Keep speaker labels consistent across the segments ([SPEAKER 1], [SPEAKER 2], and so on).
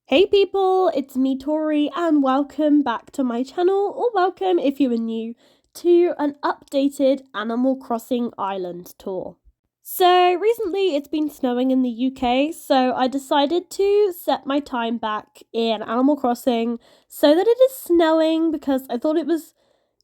[SPEAKER 1] Hey people, it's me Tori and welcome back to my channel, or welcome if you are new to an updated Animal Crossing Island tour. So recently it's been snowing in the UK, so I decided to set my time back in Animal Crossing so that it is snowing because I thought it was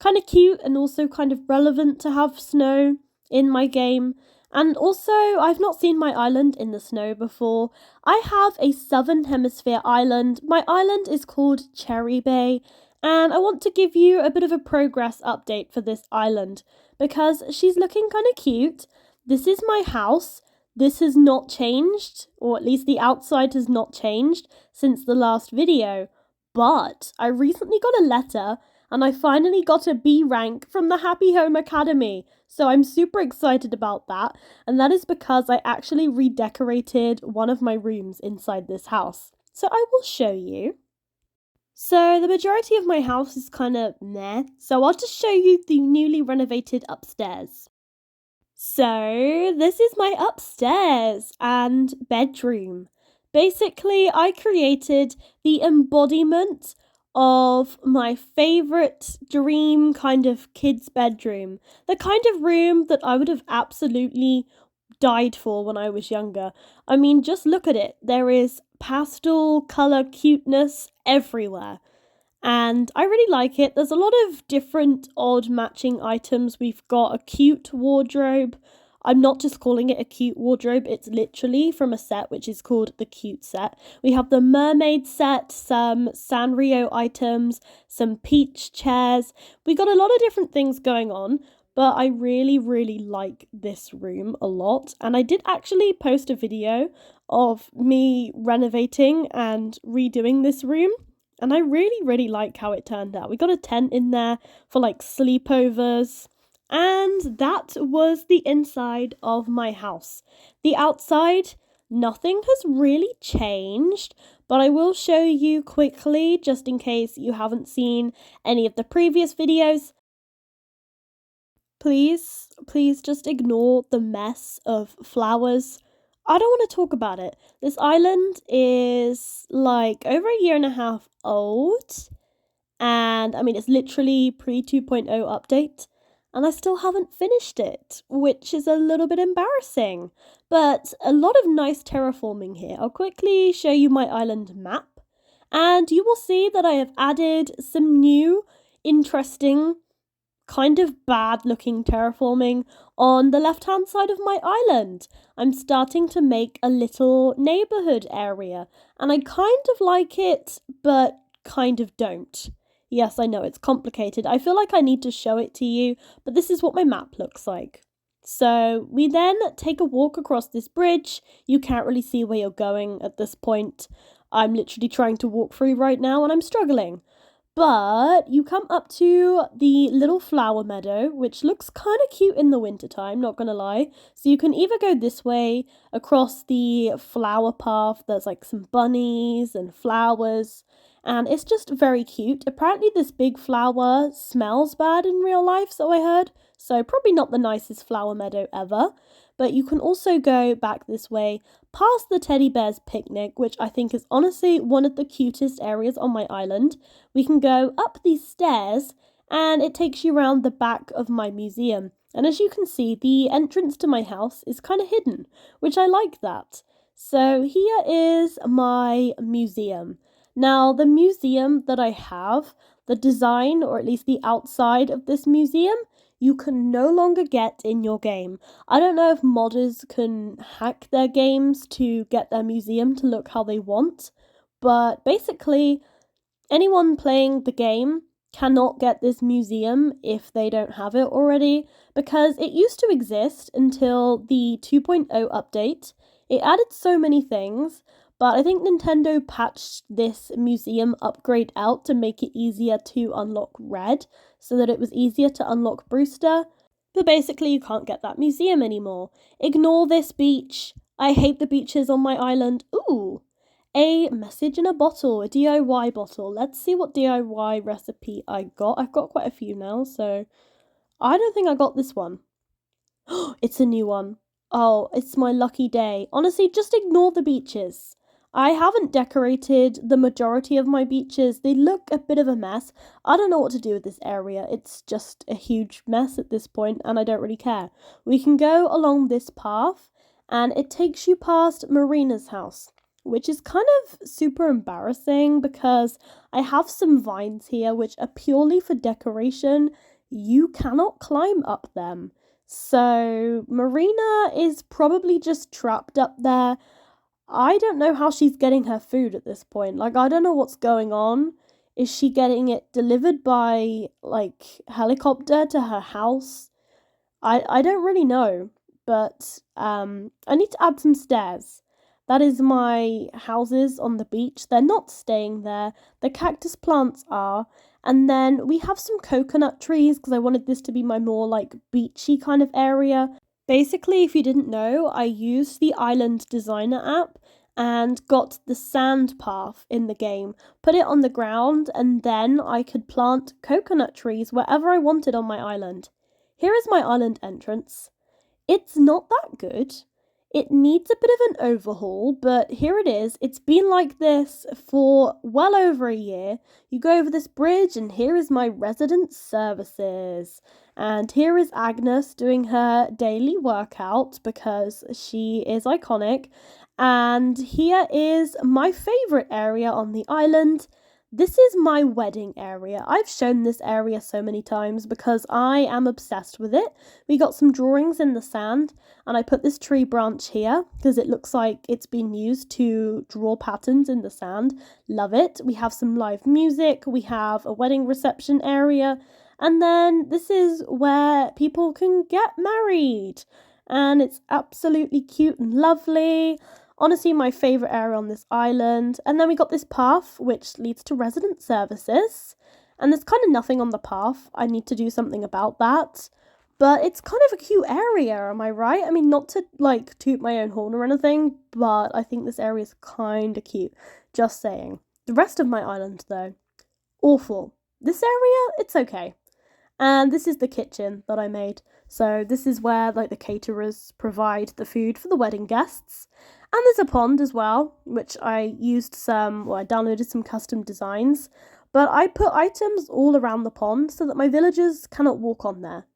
[SPEAKER 1] kind of cute and also kind of relevant to have snow in my game. And also, I've not seen my island in the snow before. I have a southern hemisphere island. My island is called Cherry Bay, and I want to give you a bit of a progress update for this island because she's looking kind of cute. This is my house. This has not changed, or at least the outside has not changed since the last video. But I recently got a letter and I finally got a B rank from the Happy Home Academy. So I'm super excited about that. And that is because I actually redecorated one of my rooms inside this house. So I will show you. So the majority of my house is kind of meh. So I'll just show you the newly renovated upstairs. So this is my upstairs and bedroom. Basically, I created the embodiment of my favorite dream kind of kid's bedroom. The kind of room that I would have absolutely died for when I was younger. I mean, just look at it. There is pastel color cuteness everywhere. And I really like it. There's a lot of different odd matching items. We've got a cute wardrobe. I'm not just calling it a cute wardrobe, it's literally from a set which is called the cute set. We have the mermaid set, some Sanrio items, some peach chairs. We got a lot of different things going on, but I really like this room a lot. And I did actually post a video of me renovating and redoing this room. And I really like how it turned out. We got a tent in there for like sleepovers. And that was the inside of my house. The outside, nothing has really changed, but I will show you quickly just in case you haven't seen any of the previous videos. Please just ignore the mess of flowers. I don't want to talk about it. This island is like over a year and a half old. And I mean, it's literally pre 2.0 update. And I still haven't finished it, which is a little bit embarrassing. But a lot of nice terraforming here. I'll quickly show you my island map. And you will see that I have added some new, interesting, kind of bad looking terraforming on the left hand side of my island. I'm starting to make a little neighborhood area and I kind of like it, but kind of don't. Yes, I know it's complicated. I feel like I need to show it to you, but this is what my map looks like. So we then take a walk across this bridge. You can't really see where you're going at this point. I'm literally trying to walk through right now and I'm struggling. But you come up to the little flower meadow, which looks kind of cute in the wintertime, not gonna lie. So you can either go this way across the flower path, there's like some bunnies and flowers, and it's just very cute. Apparently, this big flower smells bad in real life, so I heard. So, probably not the nicest flower meadow ever. But you can also go back this way past the teddy bear's picnic, which I think is honestly one of the cutest areas on my island. We can go up these stairs and it takes you around the back of my museum. And as you can see, the entrance to my house is kind of hidden, which I like that. So here is my museum. Now, the museum that I have, the design, or at least the outside of this museum, you can no longer get in your game. I don't know if modders can hack their games to get their museum to look how they want, but basically, anyone playing the game cannot get this museum if they don't have it already, because it used to exist until the 2.0 update. It added so many things, but I think Nintendo patched this museum upgrade out to make it easier to unlock Red, so that it was easier to unlock Brewster. But basically, you can't get that museum anymore. Ignore this beach. I hate the beaches on my island. Ooh, a message in a bottle, a DIY bottle. Let's see what DIY recipe I got. I've got quite a few now, so I don't think I got this one. It's a new one. Oh, it's my lucky day. Honestly, just ignore the beaches. I haven't decorated the majority of my beaches. They look a bit of a mess. I don't know what to do with this area. It's just a huge mess at this point, and I don't really care. We can go along this path, and it takes you past Marina's house, which is kind of super embarrassing because I have some vines here which are purely for decoration. You cannot climb up them. So Marina is probably just trapped up there. I don't know how she's getting her food at this point. Like, I don't know what's going on. Is she getting it delivered by, like, helicopter to her house? I don't really know. But I need to add some stairs. That is my houses on the beach. They're not staying there. The cactus plants are. And then we have some coconut trees because I wanted this to be my more, like, beachy kind of area. Basically, if you didn't know, I used the Island Designer app and got the sand path in the game, put it on the ground, and then I could plant coconut trees wherever I wanted on my island. Here is my island entrance. It's not that good. It needs a bit of an overhaul, but here it is. It's been like this for well over a year. You go over this bridge, and here is my resident services. And here is Agnes doing her daily workout because she is iconic. And here is my favourite area on the island. This is my wedding area. I've shown this area so many times because I am obsessed with it. We got some drawings in the sand, and I put this tree branch here because it looks like it's been used to draw patterns in the sand. Love it. We have some live music. We have a wedding reception area. And then this is where people can get married. And it's absolutely cute and lovely. Honestly, my favourite area on this island. And then we got this path, which leads to resident services. And there's kind of nothing on the path. I need to do something about that. But it's kind of a cute area, am I right? I mean, not to, like, toot my own horn or anything, but I think this area is kind of cute. Just saying. The rest of my island, though, awful. This area, it's okay. And this is the kitchen that I made. So this is where, like, the caterers provide the food for the wedding guests. And there's a pond as well, which I downloaded some custom designs. But I put items all around the pond so that my villagers cannot walk on there.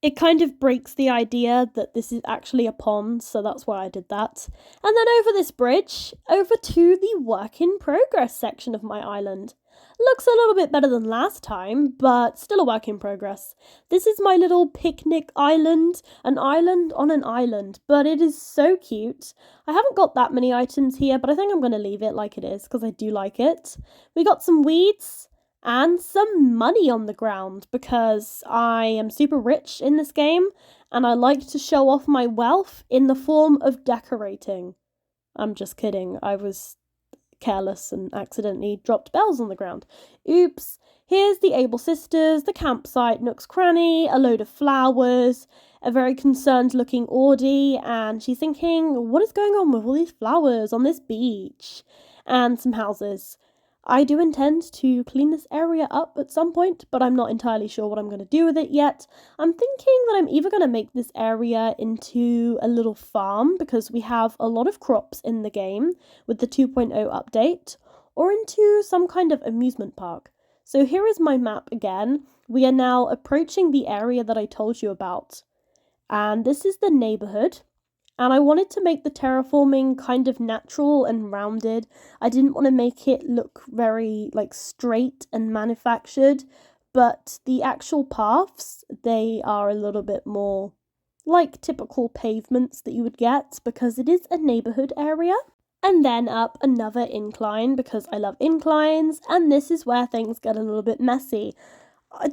[SPEAKER 1] It kind of breaks the idea that this is actually a pond, so that's why I did that. And then over this bridge, over to the work in progress section of my island. Looks a little bit better than last time, but still a work in progress. This is my little picnic island, an island on an island, but it is so cute. I haven't got that many items here, but I think I'm going to leave it like it is because I do like it. We got some weeds and some money on the ground because I am super rich in this game and I like to show off my wealth in the form of decorating. I'm just kidding. I was careless and accidentally dropped bells on the ground. Oops. Here's the Able Sisters, the campsite, Nook's Cranny, a load of flowers, a very concerned looking Audie, and she's thinking, what is going on with all these flowers on this beach? And some houses. I do intend to clean this area up at some point, but I'm not entirely sure what I'm going to do with it yet. I'm thinking that I'm either going to make this area into a little farm because we have a lot of crops in the game with the 2.0 update, or into some kind of amusement park. So here is my map again. We are now approaching the area that I told you about. And this is the neighborhood. And I wanted to make the terraforming kind of natural and rounded. I didn't want to make it look very, like, straight and manufactured. But the actual paths, they are a little bit more like typical pavements that you would get because it is a neighborhood area. And then up another incline because I love inclines. And this is where things get a little bit messy.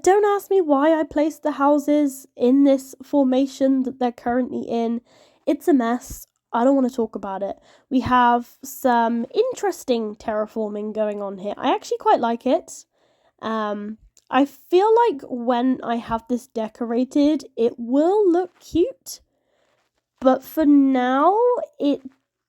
[SPEAKER 1] Don't ask me why I placed the houses in this formation that they're currently in. It's a mess. I don't want to talk about it. We have some interesting terraforming going on here. I actually quite like it. I feel like when I have this decorated, it will look cute. But for now, it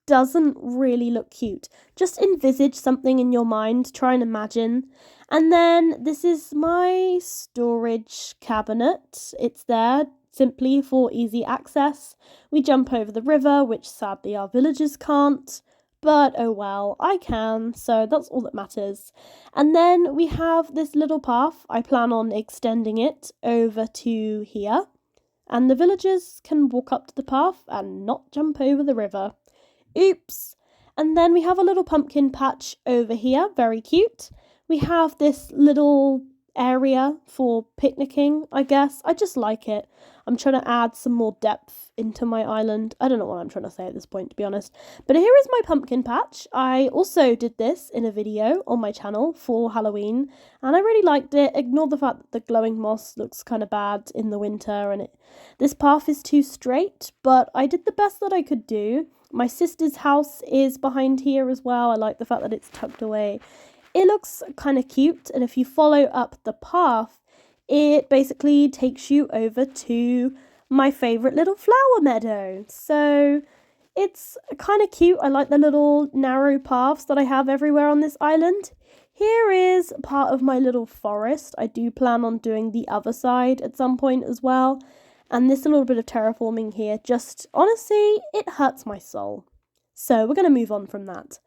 [SPEAKER 1] doesn't really look cute. Just envisage something in your mind, try and imagine. And then this is my storage cabinet. It's there simply for easy access. We jump over the river, which sadly our villagers can't. But oh well, I can, so that's all that matters. And then we have this little path. I plan on extending it over to here. And the villagers can walk up to the path and not jump over the river. Oops. And then we have a little pumpkin patch over here, very cute. We have this little area for picnicking, I guess. I just like it. I'm trying to add some more depth into my island. I don't know what I'm trying to say at this point, to be honest. But here is my pumpkin patch. I also did this in a video on my channel for Halloween, and I really liked it. Ignore the fact that the glowing moss looks kind of bad in the winter, and this path is too straight, but I did the best that I could do. My sister's house is behind here as well. I like the fact that it's tucked away. It looks kind of cute, and if you follow up the path, it basically takes you over to my favourite little flower meadow. So it's kind of cute. I like the little narrow paths that I have everywhere on this island. Here is part of my little forest. I do plan on doing the other side at some point as well. And this little bit of terraforming here, just honestly, it hurts my soul. So we're going to move on from that.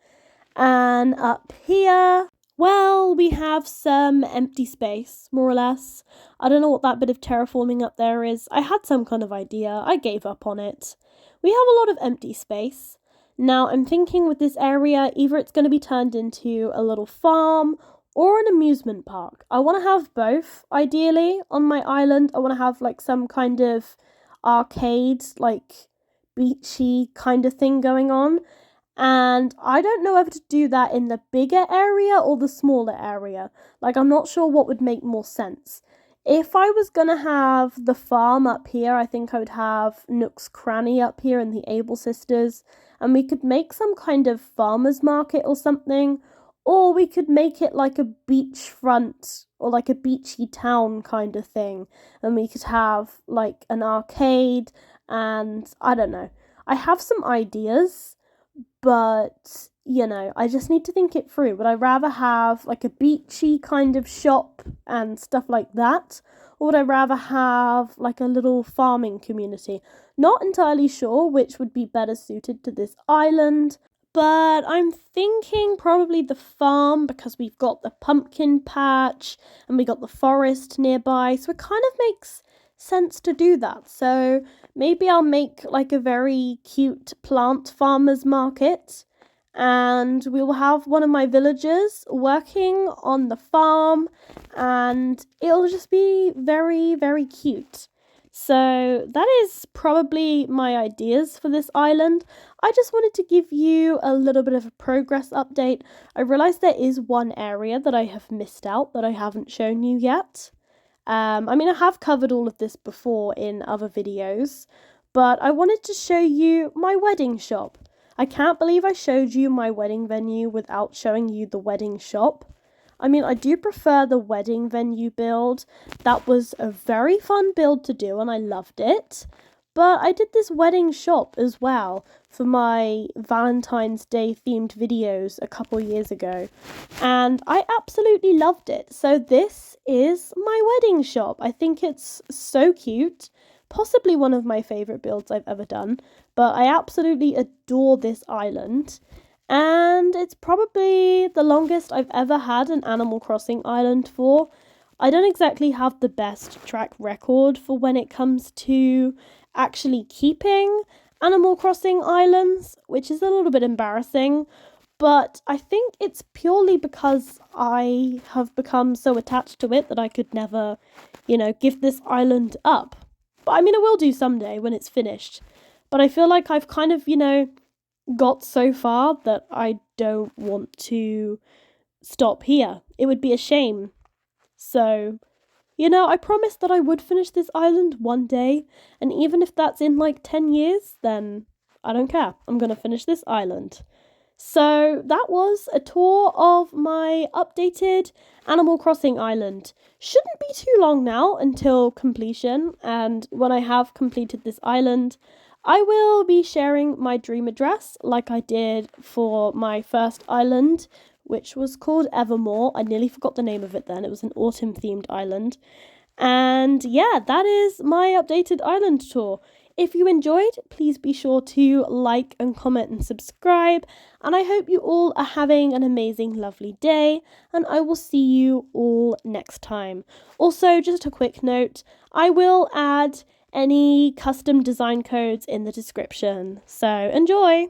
[SPEAKER 1] And up here, well, we have some empty space, more or less. I don't know what that bit of terraforming up there is. I had some kind of idea. I gave up on it. We have a lot of empty space. Now, I'm thinking with this area, either it's going to be turned into a little farm or an amusement park. I want to have both, ideally, on my island. I want to have, like, some kind of arcade, like, beachy kind of thing going on. And I don't know whether to do that in the bigger area or the smaller area. Like, I'm not sure what would make more sense. If I was going to have the farm up here, I think I would have Nook's Cranny up here and the Able Sisters. And we could make some kind of farmer's market or something. Or we could make it like a beachfront or like a beachy town kind of thing. And we could have like an arcade and I don't know. I have some ideas, but you know, I just need to think it through. Would I rather have like a beachy kind of shop and stuff like that? Or would I rather have like a little farming community? Not entirely sure which would be better suited to this island. But I'm thinking probably the farm because we've got the pumpkin patch and we got the forest nearby. So it kind of makes sense to do that. So maybe I'll make like a very cute plant farmer's market and we will have one of my villagers working on the farm and it'll just be very, very cute. So that is probably my ideas for this island. I just wanted to give you a little bit of a progress update. I realised there is one area that I have missed out that I haven't shown you yet. I mean, I have covered all of this before in other videos, but I wanted to show you my wedding shop. I can't believe I showed you my wedding venue without showing you the wedding shop. I mean, I do prefer the wedding venue build. That was a very fun build to do and I loved it. But I did this wedding shop as well for my Valentine's Day themed videos a couple years ago. And I absolutely loved it. So this is my wedding shop. I think it's so cute. Possibly one of my favourite builds I've ever done. But I absolutely adore this island. And it's probably the longest I've ever had an Animal Crossing island for. I don't exactly have the best track record for when it comes to actually keeping Animal Crossing islands, which is a little bit embarrassing. But I think it's purely because I have become so attached to it that I could never, give this island up. But I mean, I will do someday when it's finished. But I feel like I've kind of, got so far that I don't want to stop here. It would be a shame. So, I promised that I would finish this island one day, and even if that's in like 10 years, then I don't care. I'm going to finish this island. So that was a tour of my updated Animal Crossing island. Shouldn't be too long now until completion, and when I have completed this island, I will be sharing my dream address like I did for my first island, which was called Evermore. I nearly forgot the name of it then. It was an autumn themed island. And yeah, that is my updated island tour. If you enjoyed, please be sure to like and comment and subscribe. And I hope you all are having an amazing, lovely day. And I will see you all next time. Also, just a quick note, I will add any custom design codes in the description. So enjoy!